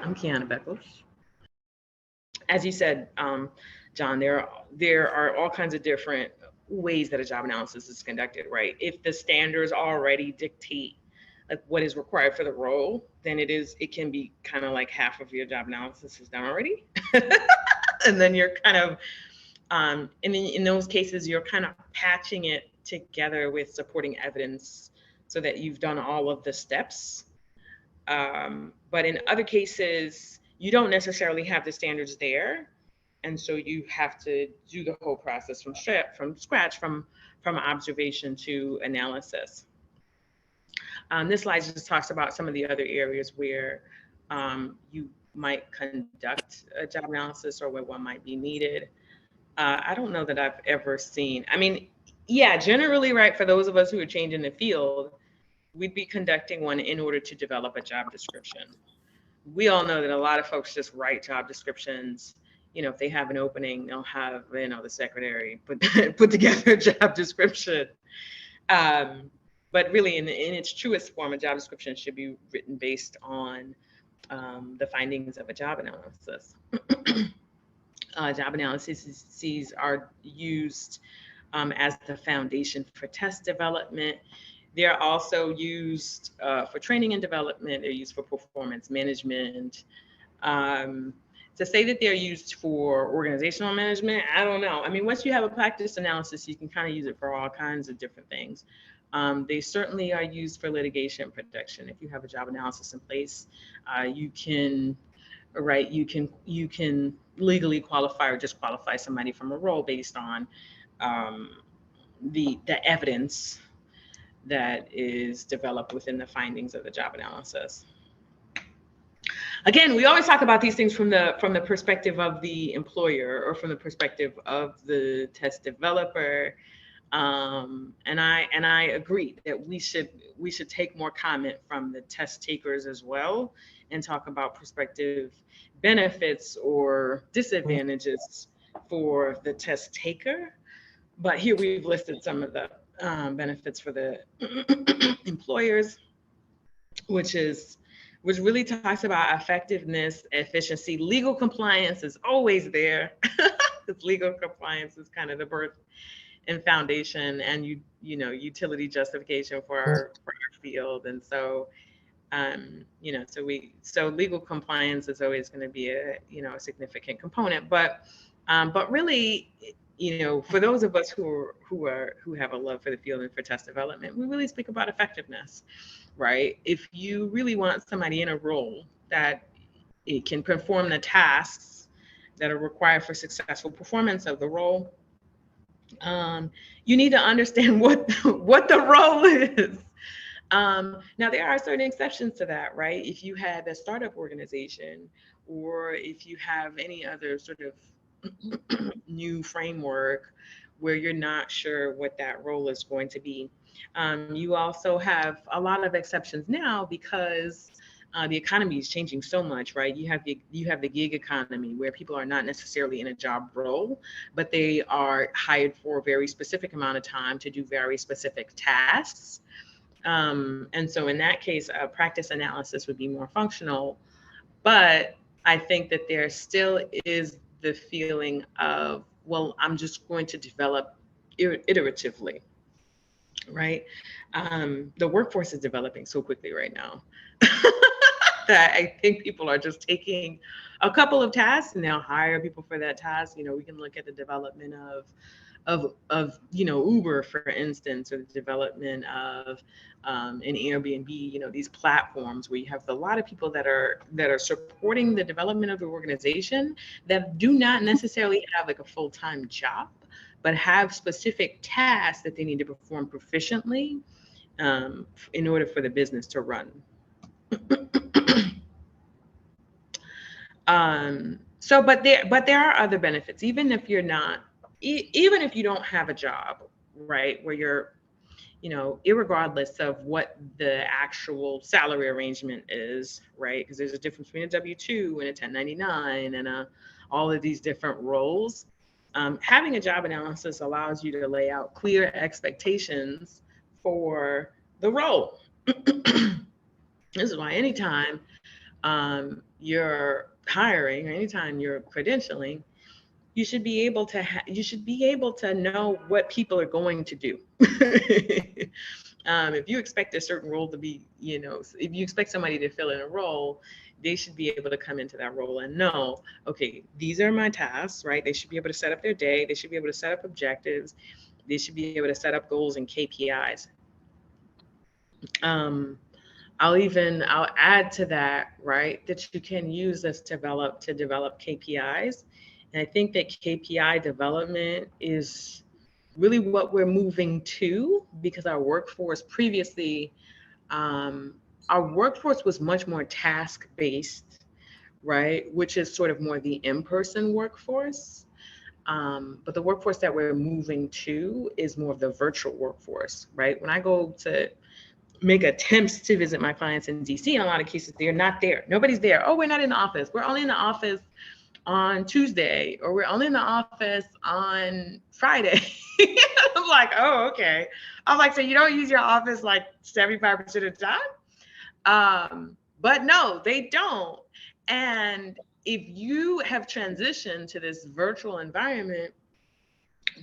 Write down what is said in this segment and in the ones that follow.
I'm Kiana Beckles. As you said, John, there are all kinds of different ways that a job analysis is conducted, right? If the standards already dictate like what is required for the role, then it can be kind of like half of your job analysis is done already. And then you're kind of and in those cases you're kind of patching it together with supporting evidence so that you've done all of the steps. But in other cases, you don't necessarily have the standards there, and so you have to do the whole process from scratch, from observation to analysis. This slide just talks about some of the other areas where you might conduct a job analysis or where one might be needed. I don't know that I've ever seen. I mean, yeah, generally, right, for those of us who are changing the field, we'd be conducting one in order to develop a job description. We all know that a lot of folks just write job descriptions. If they have an opening, they'll have, the secretary put together a job description. But really, in its truest form, a job description should be written based on the findings of a job analysis. Job analyses are used as the foundation for test development. They're also used for training and development. They're used for performance management. To say that they're used for organizational management, I don't know. I mean, once you have a practice analysis, you can kind of use it for all kinds of different things. They certainly are used for litigation protection. If you have a job analysis in place, you can legally qualify or disqualify somebody from a role based on the evidence that is developed within the findings of the job analysis. Again, we always talk about these things from the perspective of the employer or from the perspective of the test developer. And I agree that we should take more comment from the test takers as well and talk about prospective benefits or disadvantages for the test taker. But here we've listed some of the benefits for the employers, which really talks about effectiveness, efficiency. Legal compliance is always there because legal compliance is kind of the birth and foundation and utility justification for our field. And so so legal compliance is always going to be a significant component, but really, for those of us who have a love for the field and for test development, we really speak about effectiveness, right? If you really want somebody in a role that it can perform the tasks that are required for successful performance of the role, you need to understand what the role is. Now, there are certain exceptions to that, right? If you have a startup organization or if you have any other sort of new framework where you're not sure what that role is going to be. You also have a lot of exceptions now because the economy is changing so much, right? You have the gig economy where people are not necessarily in a job role, but they are hired for a very specific amount of time to do very specific tasks. And so in that case, a practice analysis would be more functional. But I think that there still is the feeling of, well, I'm just going to develop iteratively, right? The workforce is developing so quickly right now that I think people are just taking a couple of tasks and they'll hire people for that task. We can look at the development of Uber, for instance, or the development of an Airbnb, these platforms where you have a lot of people that are supporting the development of the organization that do not necessarily have like a full-time job, but have specific tasks that they need to perform proficiently in order for the business to run. But there are other benefits, even if you don't have a job, right, where you're, irregardless of what the actual salary arrangement is, right, because there's a difference between a W-2 and a 1099 and all of these different roles. Having a job analysis allows you to lay out clear expectations for the role. This is why anytime you're hiring or anytime you're credentialing, you should be able to know what people are going to do. If you expect a certain role to be, if you expect somebody to fill in a role, they should be able to come into that role and know, okay, these are my tasks, right? They should be able to set up their day. They should be able to set up objectives. They should be able to set up goals and KPIs. I'll add to that, right, that you can use this to develop KPIs. And I think that KPI development is really what we're moving to, because our workforce previously, our workforce was much more task-based, right, which is sort of more the in-person workforce. But the workforce that we're moving to is more of the virtual workforce, right? When I go to make attempts to visit my clients in DC, in a lot of cases, they're not there. Nobody's there. Oh, we're not in the office. We're only in the office on Tuesday, or we're only in the office on Friday. I'm like, oh, okay. I'm like, so you don't use your office like 75% of the time? But no, they don't. And if you have transitioned to this virtual environment,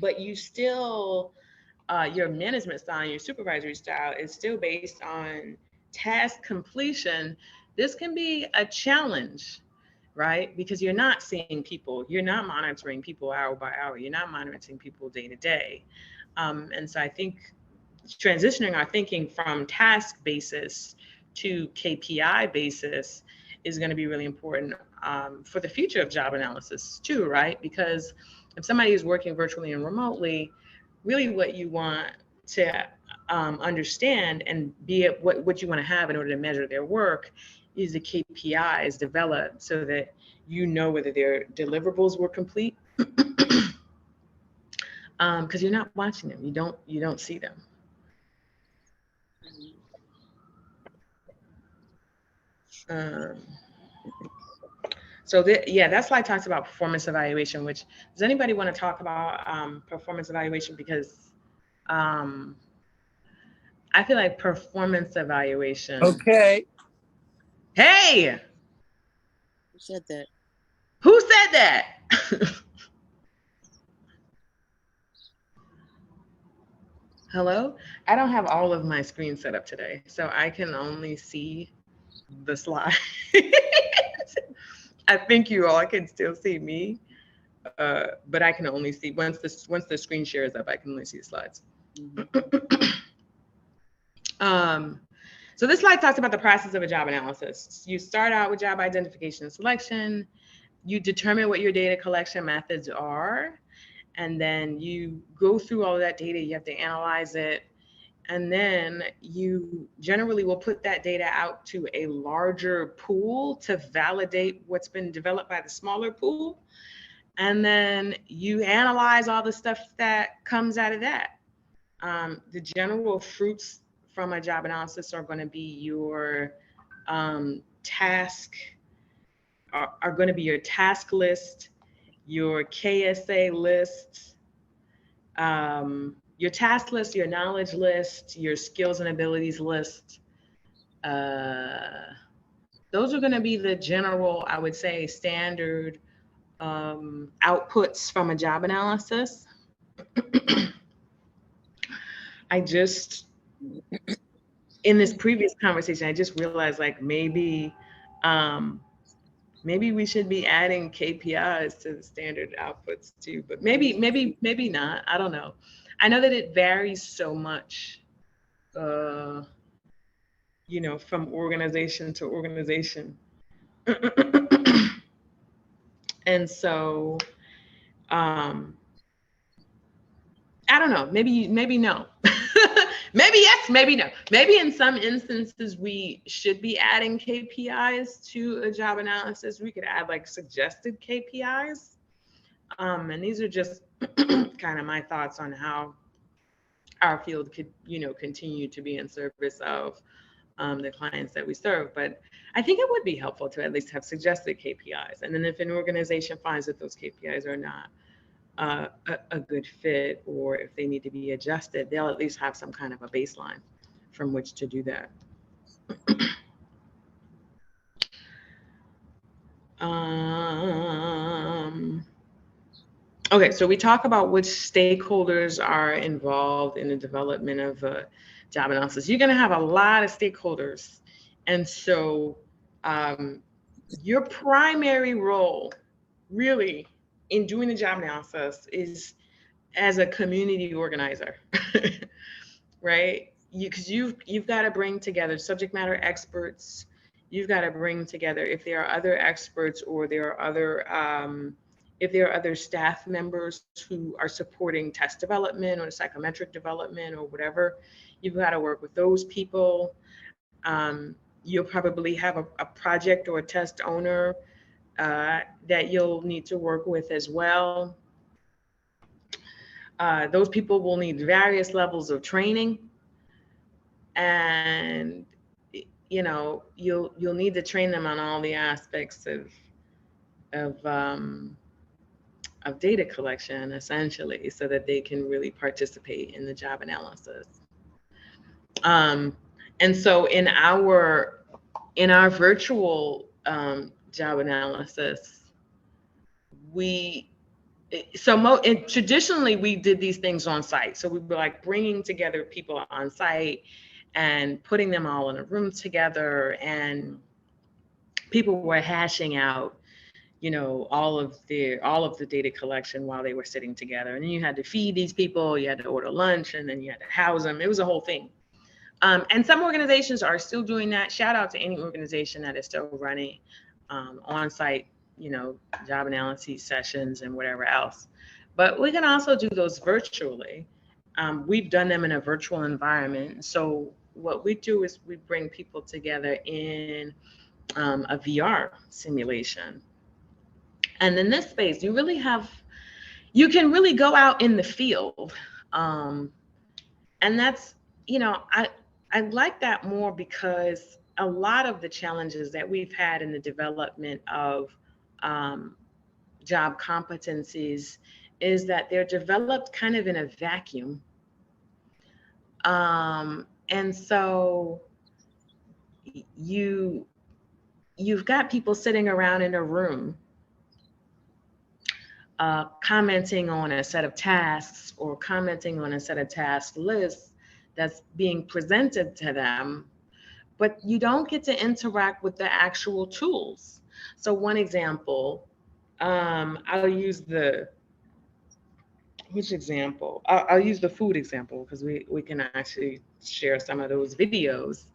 but you still, your management style, your supervisory style is still based on task completion, this can be a challenge, right? Because you're not seeing people, you're not monitoring people hour by hour, you're not monitoring people day to day. And so I think transitioning our thinking from task basis to KPI basis is going to be really important for the future of job analysis too, right? Because if somebody is working virtually and remotely, really what you want to understand and be it what you want to have in order to measure their work is the KPIs developed so that you know whether their deliverables were complete. Because you're not watching them, you don't see them. So that slide talks about performance evaluation, which, does anybody want to talk about performance evaluation? Because I feel like performance evaluation. Okay. Hey! Who said that? Who said that? Hello? I don't have all of my screen set up today, so I can only see the slide. I think you all can still see me, but I can only see, once the screen shares up, I can only see the slides. So this slide talks about the process of a job analysis. You start out with job identification and selection. You determine what your data collection methods are, and then you go through all of that data. You have to analyze it, and then you generally will put that data out to a larger pool to validate what's been developed by the smaller pool. And then you analyze all the stuff that comes out of that. The general fruits from a job analysis are going to be your task list, your KSA list, your task list, your knowledge list, your skills and abilities list. Those are going to be the general, I would say, standard outputs from a job analysis. In this previous conversation, I just realized like maybe we should be adding KPIs to the standard outputs too, but maybe not. I don't know. I know that it varies so much, from organization to organization. And so, I don't know, maybe no. Maybe yes, maybe no. Maybe in some instances we should be adding KPIs to a job analysis. We could add like suggested KPIs. And these are just kind of my thoughts on how our field could, continue to be in service of the clients that we serve. But I think it would be helpful to at least have suggested KPIs. And then if an organization finds that those KPIs are not a good fit, or if they need to be adjusted, they'll at least have some kind of a baseline from which to do that. Okay, so we talk about which stakeholders are involved in the development of a job analysis. You're going to have a lot of stakeholders. And so your primary role really in doing the job analysis is as a community organizer, right? Because you've got to bring together subject matter experts. You've got to bring together if there are other experts or there are other if there are other staff members who are supporting test development or psychometric development or whatever. You've got to work with those people. You'll probably have a project or a test owner that you'll need to work with as well. Those people will need various levels of training, and you'll need to train them on all the aspects of um, of data collection, essentially, so that they can really participate in the job analysis. Um, and so in our virtual job analysis, we and traditionally we did these things on site. So we were like bringing together people on site and putting them all in a room together, and people were hashing out all of the data collection while they were sitting together. And then you had to feed these people, you had to order lunch, and then you had to house them. It was a whole thing. And some organizations are still doing that. Shout out to any organization that is still running on-site, job analysis sessions and whatever else. But we can also do those virtually. We've done them in a virtual environment. So what we do is we bring people together in a VR simulation. And in this space, you can really go out in the field. And that's, I like that more because a lot of the challenges that we've had in the development of um, job competencies is that they're developed kind of in a vacuum. And so you you've got people sitting around in a room commenting on a set of tasks or commenting on a set of task lists that's being presented to them, but you don't get to interact with the actual tools. So one example, I'll use which example? I'll use the food example because we can actually share some of those videos.